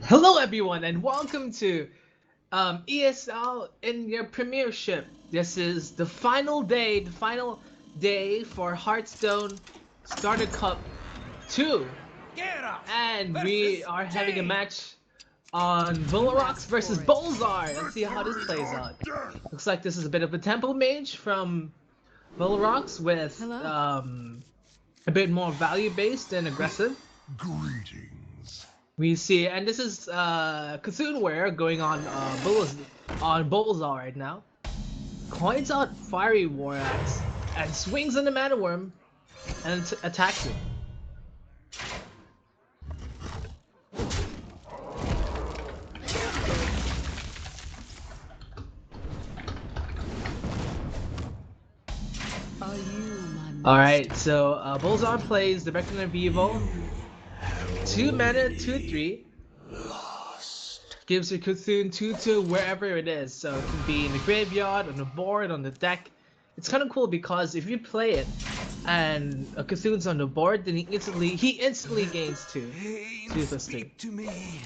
Hello everyone and welcome to ESL India Premiership. This is the final day for Hearthstone Starter Cup 2. And we are having a match on Vularox versus Boulzar. Let's see how this plays out. Looks like this is a bit of a tempo mage from Vularox with a bit more value based and aggressive. Greetings. We see, and this is Cthulhuware going on Boulzar right now. Coins out Fiery War Axe and swings on the Mana Worm and attacks it. Alright, so Boulzar plays the Reckoner of Evil. 2 mana, 2/3. Gives your Cthulhu 2/2 wherever it is. So it can be in the graveyard, on the board, on the deck. It's kind of cool because if you play it and a Cthulhu's on the board, then he instantly gains 2. 2+2. To me.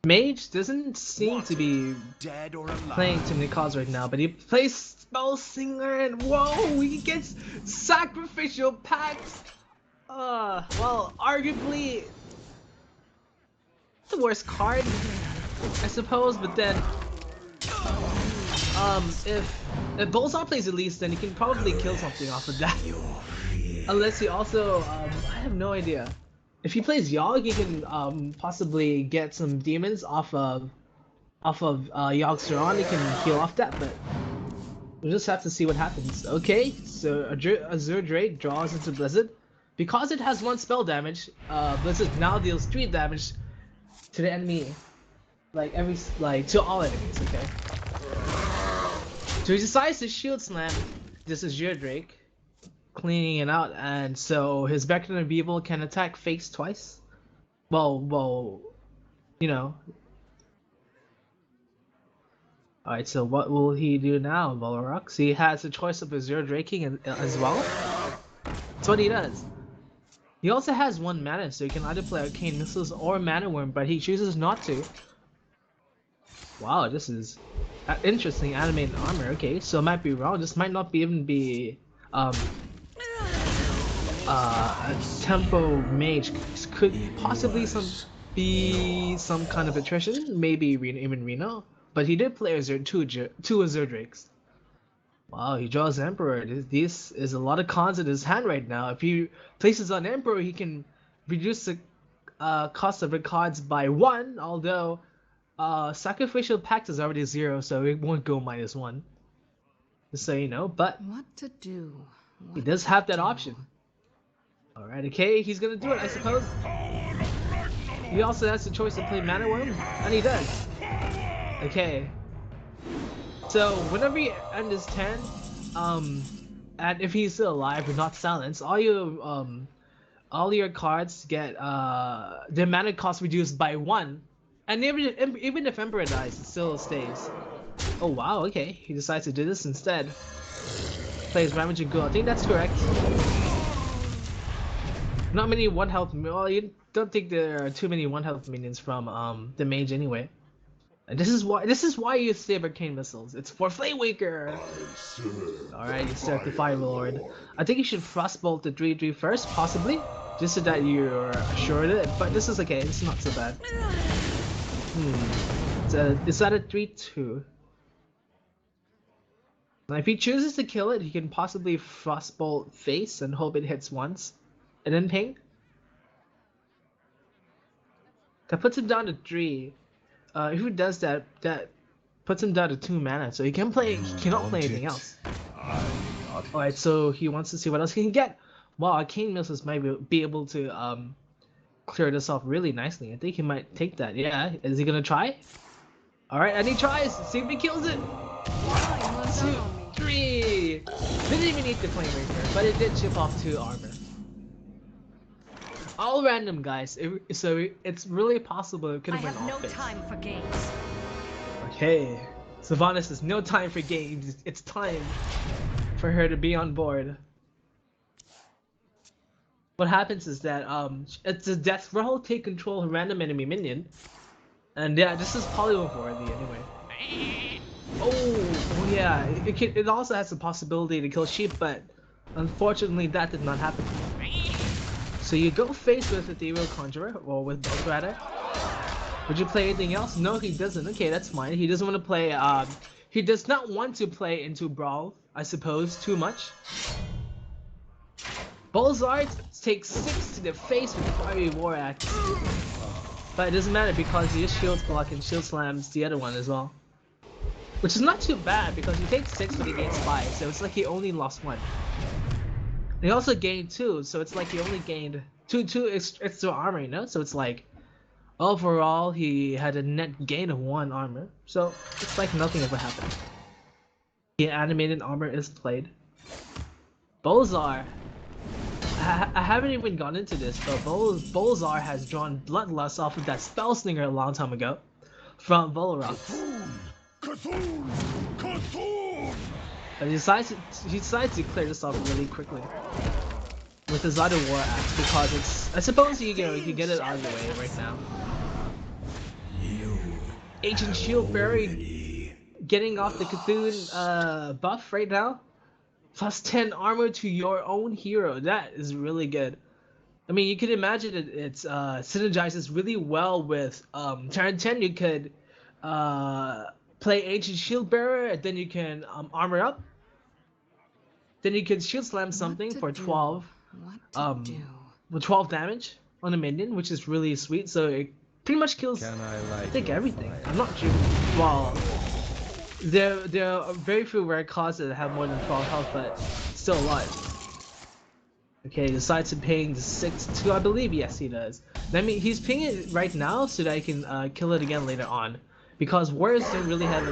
Mage doesn't seem to be Dead or alive. playing too many cards right now, but he plays Spell Singer and whoa, he gets Sacrificial Pact. Well, arguably the worst card, I suppose, but then if Boulzar plays at least, then he can probably kill something off of that. Unless he also, I have no idea. If he plays Yogg, he can possibly get some demons off of Yogg's Saron. He can heal off that, but we'll just have to see what happens. Okay, so Azure Drake draws into Blizzard. Because it has 1 spell damage, Blizzard now deals 3 damage to the enemy. To all enemies, okay? So he decides to Shield Slam this Azure Drake, cleaning it out, and so his Beacon of Evil can attack face twice. Well, you know. Alright, so what will he do now, Vularox? He has a choice of Azure Draking as well. That's what he does. He also has 1 mana, so he can either play Arcane Missiles or Mana Worm, but he chooses not to. Wow, this is interesting animated armor. Okay, so I might be wrong. This might not even be a tempo mage. Could possibly be some kind of attrition, maybe even Reno. But he did play two Azure Drakes. Wow, he draws Emperor. This is a lot of cons in his hand right now. If he places on Emperor, he can reduce the cost of the cards by 1, although Sacrificial Pact is already 0, so it won't go -1. Just so you know, but what to do? He does have that option. Alright, okay, he's gonna do it, I suppose. He also has the choice to play Mana Worm, and he does. Okay. So whenever you end his turn, and if he's still alive and not silenced, all your cards get their mana cost reduced by 1. And even if Emperor dies, it still stays. Oh wow, okay. He decides to do this instead. Plays Ravaging Ghoul. I think that's correct. Not many 1 health. Well, you don't think there are too many 1 health minions from the mage anyway. And this is why you save Arcane Missiles. It's for Flamewaker. Alright, you start the Fire Lord. I think you should Frostbolt the 3/3 first, possibly, just so that you're assured of it. But this is okay. It's not so bad. Is that a 3/2? Now, if he chooses to kill it, he can possibly Frostbolt face and hope it hits once, and then ping. That puts him down to 3. If he does that, that puts him down to 2 mana, so he cannot play anything else. Alright, so he wants to see what else he can get. Wow, Arcane Missiles might be able to clear this off really nicely. I think he might take that. Yeah, is he gonna try? Alright, and he tries. See if he kills it. 2, 3. Didn't even need the Flamewaker, but it did chip off 2 armor. All random, guys. So it's really possible it could have went off base. I have no time for games. Okay, Savannah says no time for games. It's time for her to be on board. what happens is that it's a death roll, take control of a random enemy minion, and yeah, this is polymorph worthy anyway. Oh yeah, it also has the possibility to kill sheep, but unfortunately that did not happen. So you go face with Ethereal Conjurer, or with both rather. Would you play anything else? No, he doesn't. Okay, that's fine. He doesn't want to play. He does not want to play into Brawl, I suppose, too much. Boulzar takes 6 to the face with Fiery War Axe. But it doesn't matter because he just shield block and shield slams the other one as well. Which is not too bad because he takes 6 but he gains 5, so it's like he only lost 1. He also gained 2, so it's like he only gained 2 extra armor, you know? So it's like overall he had a net gain of 1 armor. So it's like nothing ever happened. The animated armor is played. Boulzar. I haven't even gone into this, but Boulzar has drawn Bloodlust off of that Spell Slinger a long time ago from Vularox. But he decides to clear this off really quickly with his other War Axe because it's. I suppose you can get it out of the way right now. Ancient Shield Bearer getting off the Cthulhu buff right now. Plus 10 armor to your own hero. That is really good. I mean, you could imagine it synergizes really well with turn 10. You could play Ancient Shield Bearer, and then you can armor up. Then you can shield slam something for 12. With 12 damage on a minion, which is really sweet. So it pretty much kills, I think, everything. I'm not sure. Well, there are very few rare cards that have more than 12 health, but still a lot. Okay, decides to ping the 6-2, I believe. Yes, he does. I mean, he's pinging it right now so that I can kill it again later on, because warriors don't really have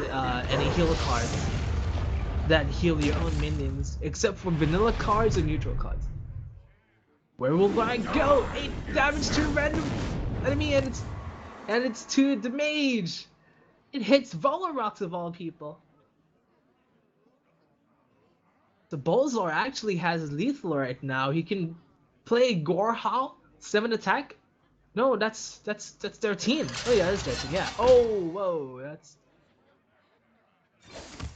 any heal cards that heal your own minions, except for vanilla cards and neutral cards. Where will I go? 8 damage to a random enemy, and it's to the mage. It hits Vularox of all people. The Boulzar actually has lethal right now. He can play Gorehowl, 7 attack. No, that's 13. Oh yeah, that's 13. Yeah. Oh, whoa,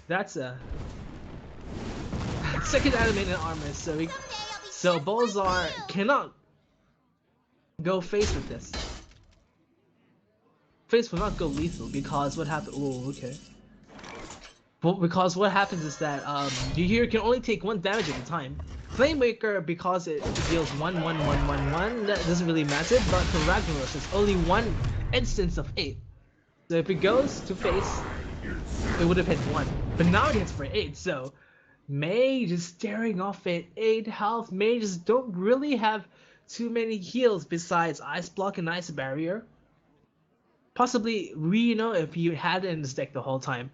that's a second animated armor. So Boulzar cannot go face with this. Face will not go lethal because what happened? Oh, okay. Well, because what happens is that your hero can only take 1 damage at a time. Flamemaker, because it deals 1, that doesn't really matter, but for Ragnaros, it's only 1 instance of 8. So if it goes to face, it would have hit 1. But now it hits for 8, so Mage is staring off at 8 health. Mages don't really have too many heals besides Ice Block and Ice Barrier. Possibly Reno if you had it in this deck the whole time.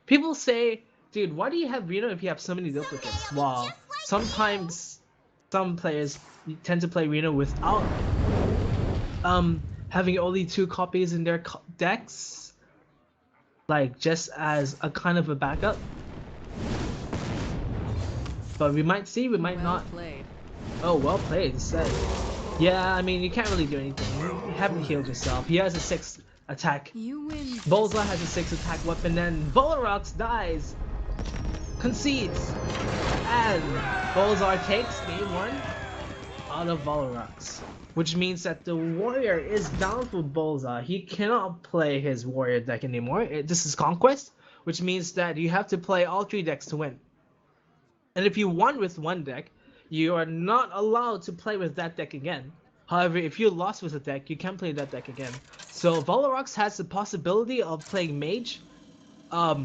People say, dude, why do you have Reno if you have so many duplicates? Well, sometimes some players tend to play Reno without having only 2 copies in their decks, like just as a kind of a backup. But we might see, we might not. Played. Oh, well played. Said. Yeah, I mean, you can't really do anything. You haven't healed yourself. He has a 6 attack. You win. Boulzar has a 6 attack weapon, and Vularox dies. Concedes. And Boulzar takes game 1 out of Vularox. Which means that the warrior is down for Boulzar. He cannot play his warrior deck anymore. This is Conquest, which means that you have to play all 3 decks to win. And if you won with 1 deck, you are not allowed to play with that deck again. However, if you lost with a deck, you can play that deck again. So Vularox has the possibility of playing Mage a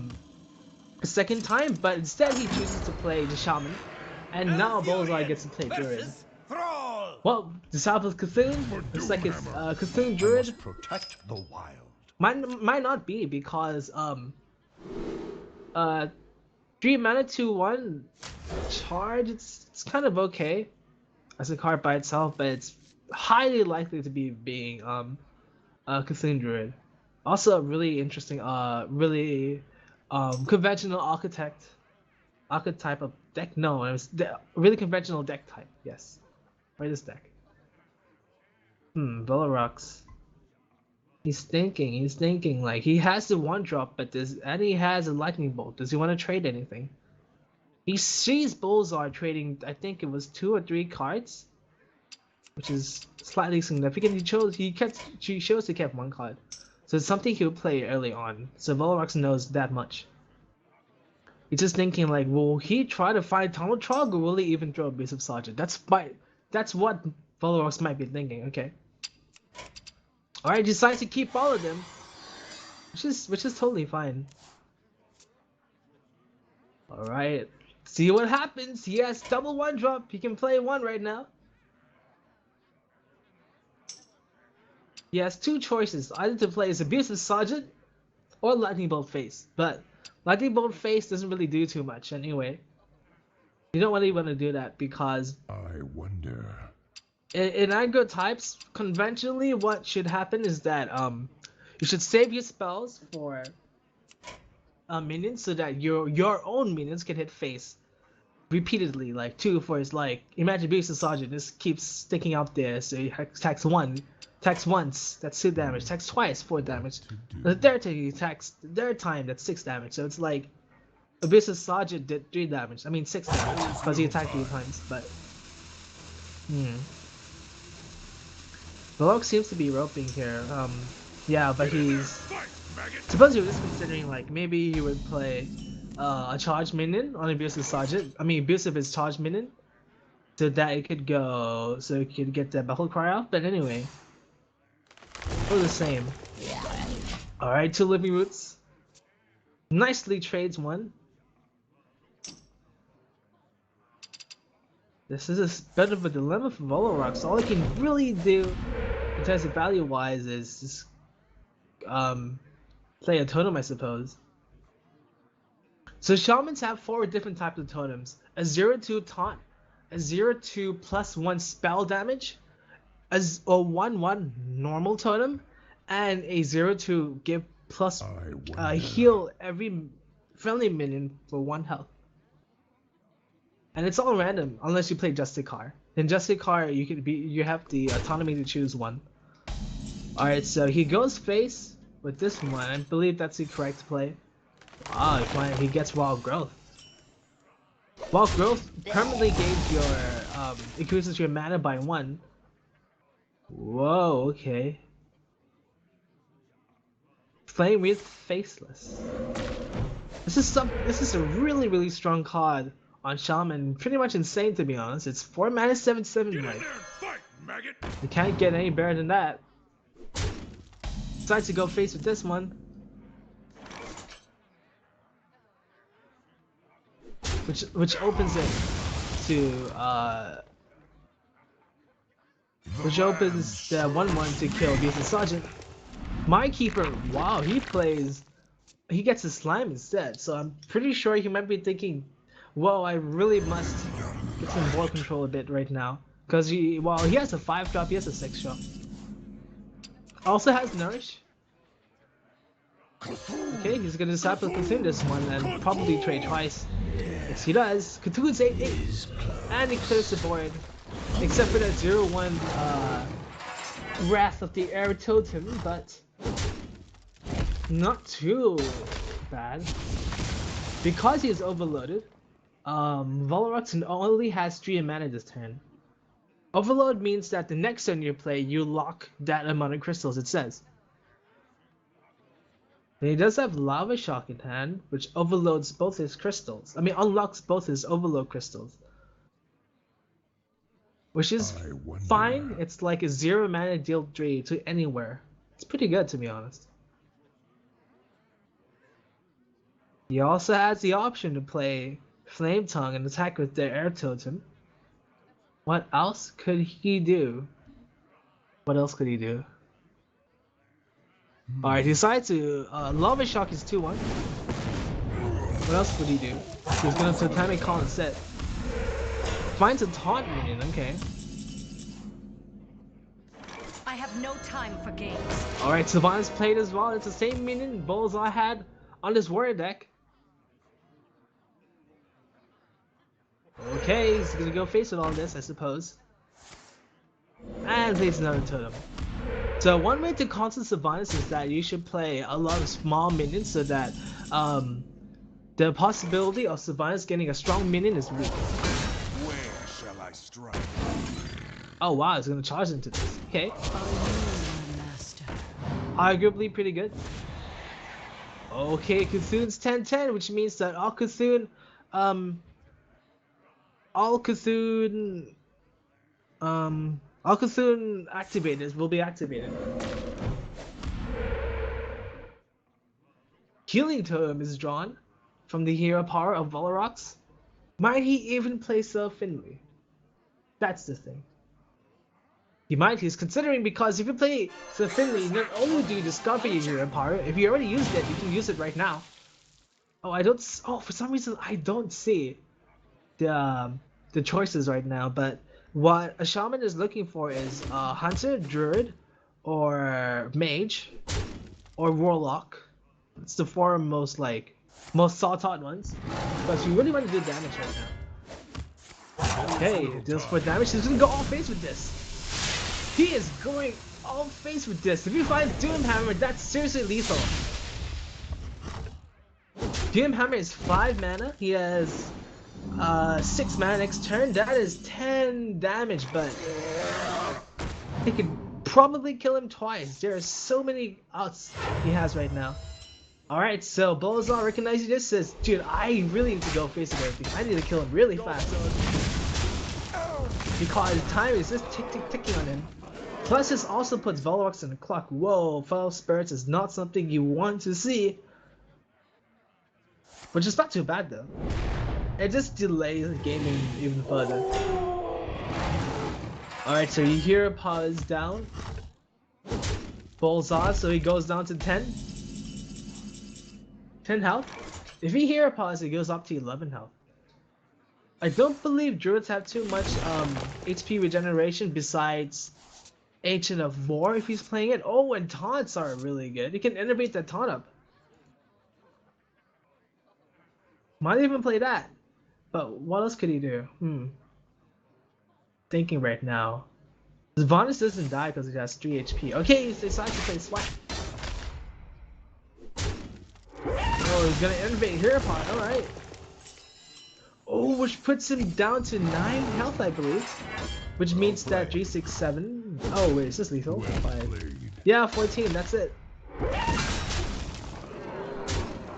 second time, but instead he chooses to play the Shaman. And now Boulzar gets to play Druid. Well, Disciple of Cthulhu, it's like it's Cthulhu Druid. Protect the wild. Might not be because 3 mana 2/1 charge. It's kind of okay as a card by itself, but it's highly likely to be being Cthulhu Druid. Also a really interesting, really conventional archetype of deck. No, it was really conventional deck type. Yes. Right, this deck. Vularox. He's thinking like he has the one drop, but and he has a lightning bolt. Does he want to trade anything? He sees Boulzar trading, I think it was 2 or 3 cards, which is slightly significant. He shows he kept 1 card. So it's something he'll play early on. So Volarox knows that much. He's just thinking like, will he try to find Tunnel Trog or will he even throw a Abusive Sergeant? That's what Volarox might be thinking, okay. Alright, decides to keep all of them. Which is totally fine. Alright. See what happens. He has double 1-drop. He can play 1 right now. He has 2 choices, either to play his Abusive Sergeant or Lightning Bolt Face. But Lightning Bolt Face doesn't really do too much anyway. You don't really want to do that because I wonder. In aggro types, conventionally what should happen is that you should save your spells for minions so that your own minions can hit face repeatedly, like 2 for his, like, imagine Abusive Sergeant just keeps sticking out there, so he attacks once, that's 2 damage, attacks twice, 4 damage. The third time he attacks, the third time that's 6 damage, so it's like Abusive Sergeant did 3 damage, I mean 6 damage, because he attacked 3 times, but Vlog seems to be roping here, yeah, but he's, suppose he was just considering like maybe he would play a charge minion on Abusive Sergeant, I mean Abusive is charge minion, so that it could go, so it could get the battle cry out, but anyway. We're the same. Alright, 2 living roots. Nicely trades 1. This is a bit of a dilemma for Volarox. All he can really do in terms of value wise is just play a totem, I suppose. So shamans have 4 different types of totems. A 0-2 taunt, a 0-2 +1 spell damage, a 1-1 normal totem, and a 0-2 give plus heal every friendly minion for 1 health. And it's all random unless you play Justicar. In Justicar you have the autonomy to choose 1. Alright, so he goes face with this one. I believe that's the correct play. Ah, he gets Wild Growth. Wild Growth permanently gains your increases your mana by 1. Whoa, okay. Playing with Faceless. This is a really strong card on Shaman. Pretty much insane, to be honest. It's 4 mana 7/7 like. You can't get any better than that. Decides to go face with this one. Which opens it to which opens the 1/1 to kill Abusive Sergeant. My Keeper, wow, he gets a slime instead, so I'm pretty sure he might be thinking, whoa, I really must get some board control a bit right now. Because he has a 5-drop, he has a 6-drop. Also has Nourish. Okay, he's gonna decide to consume this one and probably trade twice. Yes, he does. Cthulhu's 8/8. And he clears the board. Except for that 0-1 Wrath of the Air Totem, but not too bad. Because he is overloaded, Volarox only has 3 mana this turn. Overload means that the next turn you play, you lock that amount of crystals, it says. And he does have Lava Shock in hand, which overloads both his crystals. I mean, unlocks both his overload crystals. Which is fine, it's like a 0 mana deal 3 to anywhere. It's pretty good, to be honest. He also has the option to play Flame Tongue and attack with their Air Totem. What else could he do? What else could he do? Alright, he decides to Lava Shock is 2-1. What else would he do? He's gonna Totemic Call instead. Finds a taunt minion, okay. I have no time for games. Alright, Sylvanas played as well. It's the same minion Boulzar had on his warrior deck. Okay, he's gonna go face with all this, I suppose. and plays another totem. So one way to counter Sylvanas is that you should play a lot of small minions so that um, the possibility of Sylvanas getting a strong minion is weak. Where shall I strike? Oh wow, it's gonna charge into this. Okay, Are you my master? arguably pretty good. Okay, Cthulhu's 10-10, which means that um, all Cthulhu, all Cthulhu activators will be activated. Healing Totem is drawn from the hero power of Vularox. Might he even play Sir Finley? That's the thing. He might, he's considering, because if you play Sir Finley, not only do you discover your hero power, if you already used it, you can use it right now. Oh, for some reason, I don't see the choices right now, but what a shaman is looking for is hunter, druid, or mage, or warlock. It's the four most sought out ones. Because you really want to do damage right now. Okay, deals 4 damage. He's gonna go all face with this. He is going all face with this. If he finds Doom Hammer, that's seriously lethal. Doom Hammer is 5 mana. He has 6 mana next turn. That is 10 damage, but he could probably kill him twice. There are so many outs he has right now. Alright, so Boulzar recognizing this says, dude, I really need to go face with everything. I need to kill him really fast. Because time is just ticking on him. Plus, this also puts Vularox in the clock. Whoa, Foul Spirits is not something you want to see. Which is not too bad though. It just delays the gaming even further. Alright, so you hear pause down. Boulzar, so he goes down to 10. 10 health. If he hear pause, it goes up to 11 health. I don't believe druids have too much HP regeneration besides Ancient of War if he's playing it. Oh, and taunts are really good. You can innovate that taunt up. Might even play that. But what else could he do? Thinking right now. Sylvanas doesn't die because he has 3 HP. Okay, he decides to play Swipe. Oh, he's gonna innovate Herapod. Alright. Oh, which puts him down to 9 health, I believe. Which means that 3, 6, 7. Oh, wait, is this lethal? 5. Yeah, 14, that's it.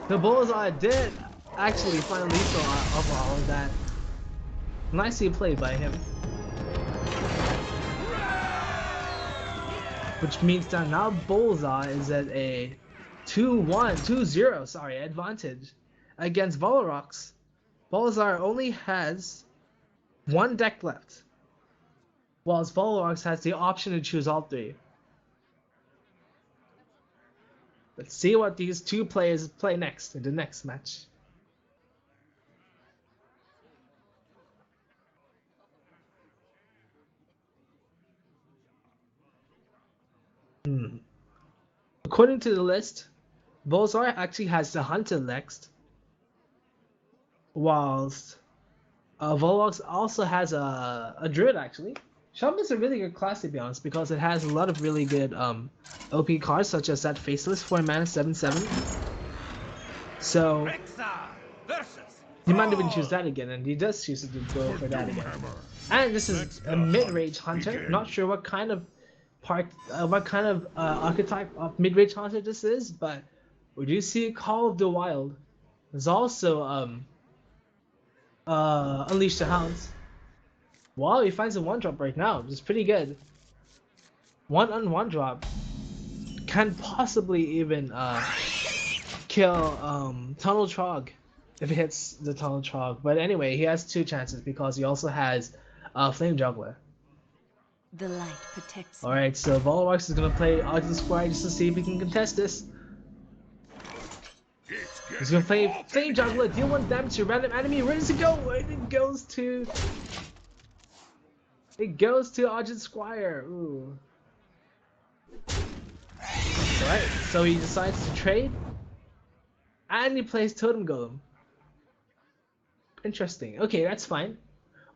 The Bullseye did actually find lethal of all of that. Nicely played by him. Which means that now Bullseye is at a 2-0, advantage against Vularox. Boulzar only has 1 deck left, whilst Vularox has the option to choose all 3. Let's see what these two players play next in the next match. According to the list, Boulzar actually has the Hunter next, whilst Volox also has a Druid actually. Shaman's a really good class to be honest because it has a lot of really good OP cards such as that Faceless 4 mana 7/7. So he might even choose that again, and he does choose to go for that again. And this is a mid-range hunter. Not sure what kind of archetype of mid-range hunter this is, but we do see Call of the Wild. There's also Unleash the Hounds. Wow, he finds a 1-drop right now, which is pretty good. 1 drop can possibly even kill Tunnel Trog if it hits the Tunnel Trog. But anyway, he has 2 chances because he also has Flame Juggler. The light protects me. Alright, so Volox is gonna play Argent Squire just to see if he can contest this. He's gonna play Flame Juggler, deal 1 damage to a random enemy. Where does it go? It goes to Argent Squire. Ooh. Alright, so he decides to trade. And he plays Totem Golem. Interesting. Okay, that's fine.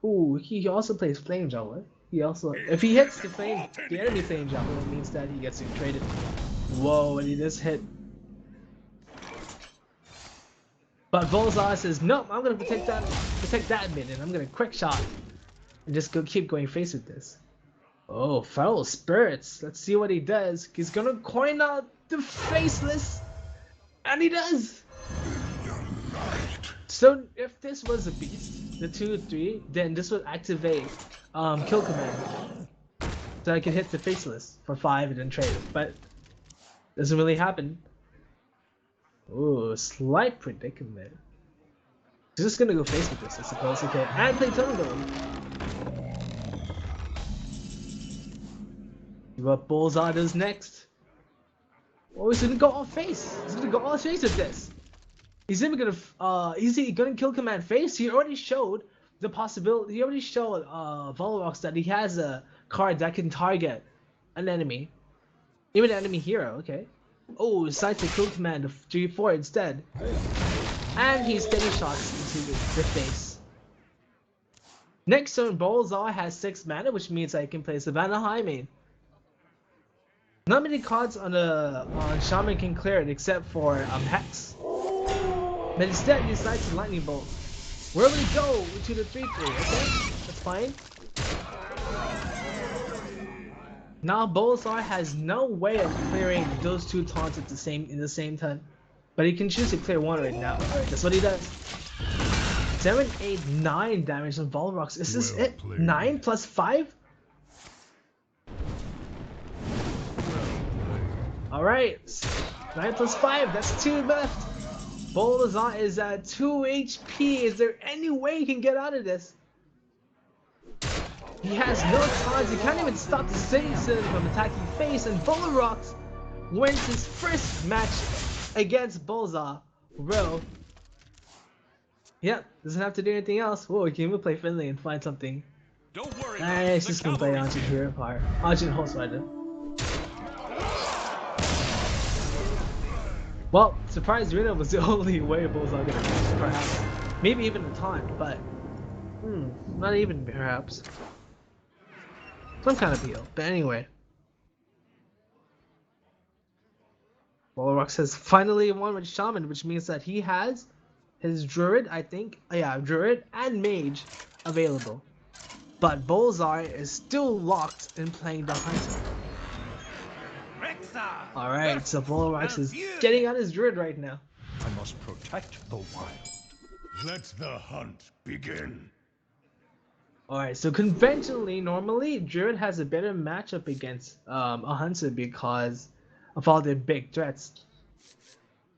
Ooh, he also plays Flame Juggler. He also, if he hits the enemy flame jumper, it means that he gets traded. Whoa, and he just hit. But Boulzar says, nope, I'm gonna protect that minion. I'm gonna quick shot and just keep going face with this. Oh, foul spirits. Let's see what he does. He's gonna coin out the faceless, and he does. So if this was a beast, the 2/3, then this would activate kill command, so I can hit the faceless for 5 and then trade it. But doesn't really happen. Ooh, slight predicament. He's just gonna go face with this, I suppose. Okay, and play Tunnel Golem. See what Boulzar does next. Oh, he's gonna go all face. He's gonna go all face with this. He's even gonna is he gonna kill command face? He already showed the possibility. He already showed Vularox that he has a card that can target an enemy, even an enemy hero. Okay. Oh, decides to kill command of 3/4 instead, and he steady shots into the face. Next turn, Boulzar has 6 mana, which means I can play Savannah High main. Not many cards on Shaman can clear it except for Hex. But instead, he decides to Lightning Bolt. Where will he go? To the 3/3, okay? That's fine. Now Boulzar has no way of clearing those 2 taunts at in the same turn. But he can choose to clear 1 right now. Alright, that's what he does. 7, 8, 9 damage on Vularox. Is this it? 9 plus 5? Alright. 9 plus 5, that's 2 left. Boulzar is at 2 HP. Is there any way he can get out of this? He has no taunts. He can't even stop the citizen from attacking face. And Vularox wins his first match against Boulzar. Bro. Yep, doesn't have to do anything else. Whoa, he can even play friendly and find something. Don't worry. Nice, just gonna play Argent Hero Power. Argent Horse Rider. Well, Surprise Reno was the only way Boulzar gonna catch, perhaps. Maybe even a taunt, but not even perhaps. Some kind of heal. But anyway. Vularox has finally won with Shaman, which means that he has his Druid, I think. Yeah, Druid and Mage available. But Boulzar is still locked in playing the Hunter. Alright, so Vularox is getting out his Druid right now. I must protect the wild. Let the hunt begin. Alright, so conventionally, normally, Druid has a better matchup against a Hunter because of all their big threats.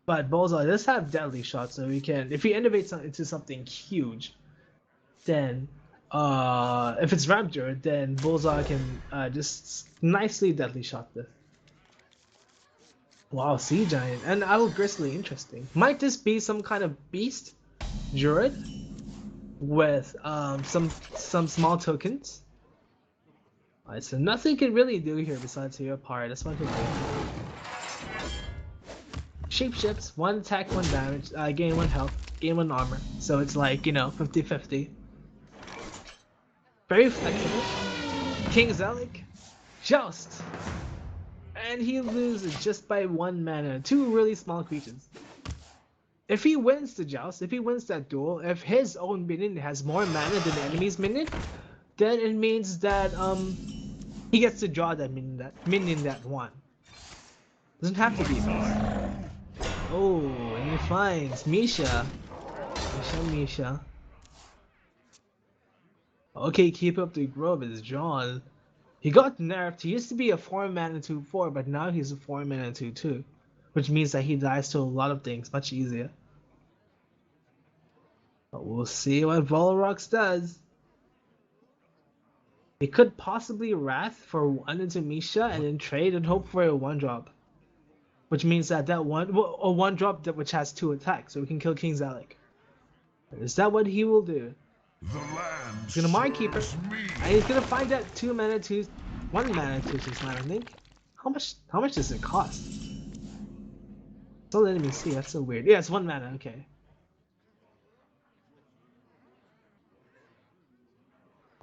But Boulzar does have deadly shots, so he can, if he innovates into something huge, then if it's Ramp Druid, then Boulzar can just nicely deadly shot this. Wow, Sea Giant and Owl Grizzly, interesting. Might this be some kind of beast Druid with some small tokens? Alright, so nothing can really do here besides your part. That's what I can do. Shapeshifts, 1 attack, 1 damage, gain 1 health, gain 1 armor. So it's like, you know, 50-50. Very flexible. King Zelik, Joust! And he loses just by 1 mana. 2 really small creatures. If he wins the Joust, if he wins that duel, if his own minion has more mana than the enemy's minion, then it means that he gets to draw that minion that won. Doesn't have to be this. Oh, and he finds Misha. Misha. Okay, keep up the grove is drawn. He got nerfed. He used to be a 4 mana 2/4, but now he's a 4 mana 2/2, which means that he dies to a lot of things much easier. But we'll see what Vularox does. He could possibly Wrath for 1 into Misha and then trade and hope for a 1-drop. Which means that a 1-drop which has 2 attacks, so we can kill King Zelik. Is that what he will do? He's gonna Mind Keeper, and he's gonna find that 1 mana 2/6/9, I think. How much does it cost? It's not letting me see. That's so weird. Yeah, it's 1 mana. Okay.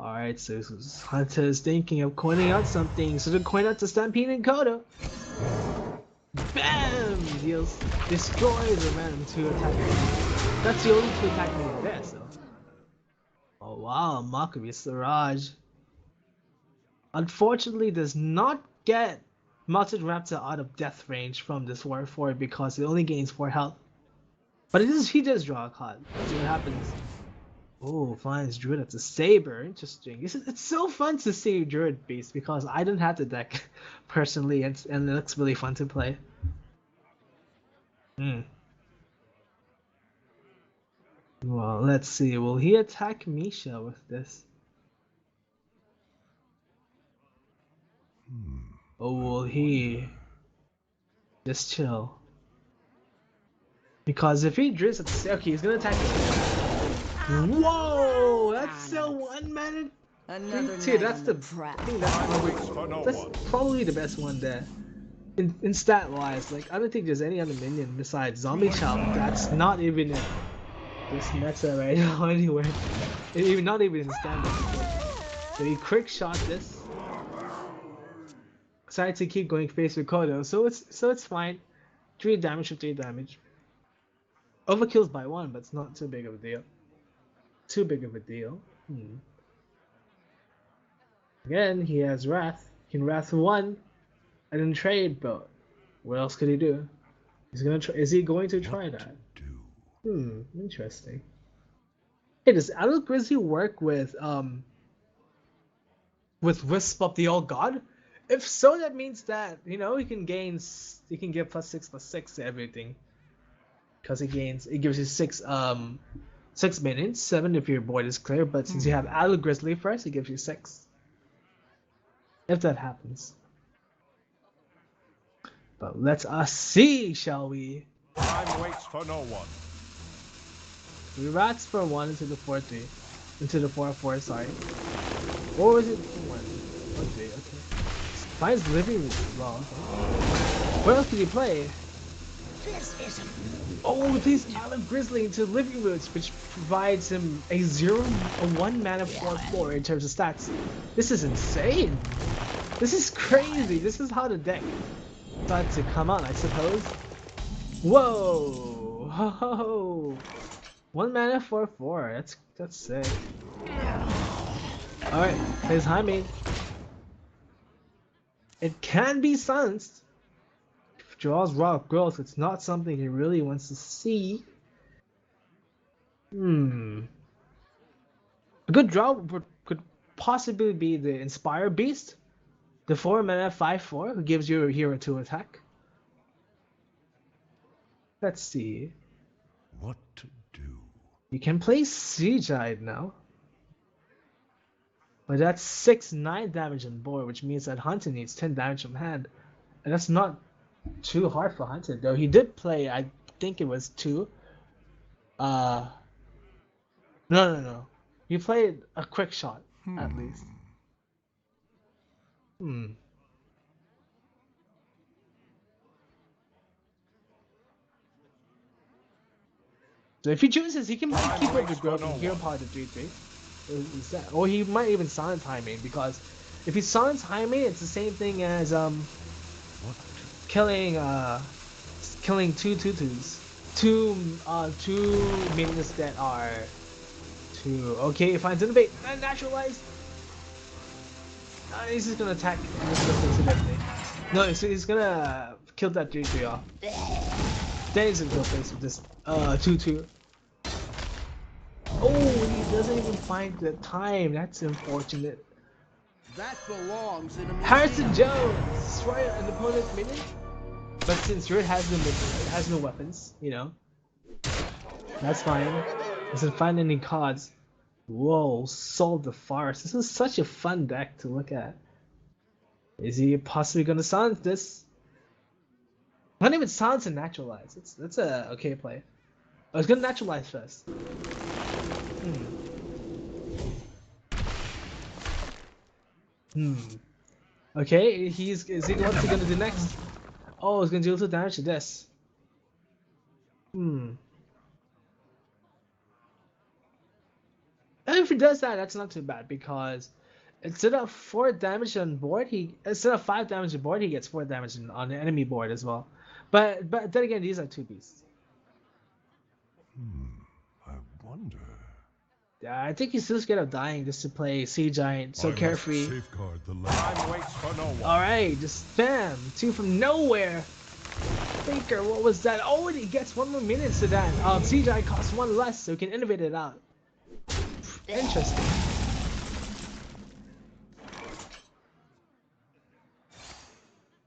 Alright, so Hunter is thinking of coining out something, so to coin out to Stampede and Kodo. Bam! Destroys a random 2 attack. That's the only 2 attack needed there, so. Oh wow, Mockery Siraj. Unfortunately does not get Melted Raptor out of death range from this War 4 because it only gains 4 health. But he does draw a card. Let's see what happens. Oh, finds Druid as a Saber. Interesting. It's so fun to see Druid Beast because I don't have the deck personally, and it looks really fun to play. Hmm. Well, let's see. Will he attack Misha with this? Or will he just chill? Because if he drills at okay, he's gonna attack this. Whoa! That's so 1 mana. Another 3/2. night That's on the. the prowl. I think that's probably the best one there. In stat wise, like I don't think there's any other minion besides Zombie Child that's not even in this meta right now anywhere. Even not even in standard. So he quick shot this. Decided to keep going face with Kodo, so it's fine. 3 damage for 3 damage. Overkills by 1, but it's not too big of a deal. Too big of a deal. Again, he has Wrath. He can Wrath 1 and then trade, but what else could he do? He's gonna try. Is he going to try that? Interesting. Hey, does Adult Grizzly work with Wisp of the Old God? If so, that means that he can get +6/+6 to everything. Because it gives you 6 minions, 7 if your board is clear, but since you have Adult Grizzly first, it gives you 6. If that happens. But let us see, shall we? Time waits for no one. We rats for 1 into the 4/3. Into the 4/4, sorry. Or was it 1? 4/3, okay. Finds living room as well. Okay. What else did he play? This isn't. Oh, this Alan Grizzly into Living Roots, which provides him a 1 mana 4/4 in terms of stats. This is insane. This is crazy. This is how the deck starts to come out, I suppose. Whoa! Ho! 1 mana 4/4. That's sick. All right, plays Jaime. It can be silenced. If draws rock growth, it's not something he really wants to see. A good draw could possibly be the Inspire Beast, the 4 mana 5/4 who gives you a hero to attack. Let's see. What to do? You can play Siege-Eyed now. But that's 6/9 damage on board, which means that Hunter needs 10 damage from hand. And that's not too hard for Hunter, though. He did play, I think it was 2. No. He played a quick shot, at least. So if he chooses, he can keep up the growth and hero power to 3/3. Or he might even silence Jaime, because if he silence Jaime, it's the same thing as killing 2/2/2s. Two minions that are 2. Okay, he finds innovate and naturalize. He's just gonna attack. No, he's gonna kill that 3/3 off. Then he's gonna go face with this 2/2. Oh, he doesn't even find the time. That's unfortunate. That belongs in a museum. Harrison Jones, destroy an opponent's minion. But since Red has no weapons, that's fine. Doesn't find any cards. Whoa, Soul the Forest. This is such a fun deck to look at. Is he possibly gonna silence this? Not even silence and naturalize. That's a okay play. I was gonna naturalize first. Okay, what's he gonna do next? Oh, he's gonna deal 2 damage to this. And if he does that, that's not too bad because instead of 4 damage on board, instead of 5 damage on board, he gets 4 damage on the enemy board as well. But then again, these are 2 beasts. I wonder. Yeah, I think he's still scared of dying just to play Sea Giant so I must carefree. safeguard the land. Time waits for no one. Alright, just bam! 2 from nowhere! Faker, what was that? Oh, and he gets 1 more minute to that. Sea Giant costs 1 less, so he can innovate it out. Interesting.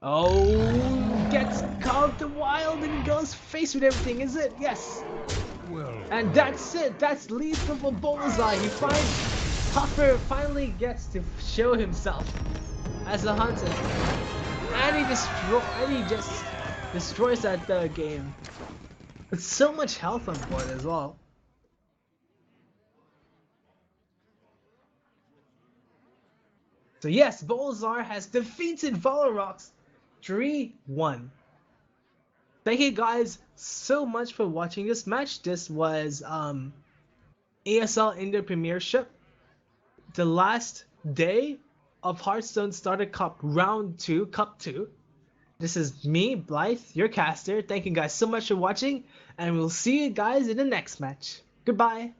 Oh, gets caught the wild and he goes face with everything, is it? Yes! Well, And that's it. That's lethal for Boulzar. He finds Puffer finally gets to show himself as a hunter, and he just destroys that game. With so much health on board as well. So yes, Boulzar has defeated Vularox 3-1. Thank you guys so much for watching this match. This was ESL India Premiership, the last day of Hearthstone Starter Cup Round 2, Cup 2. This is me, Blythe, your caster. Thank you guys so much for watching, and we'll see you guys in the next match. Goodbye.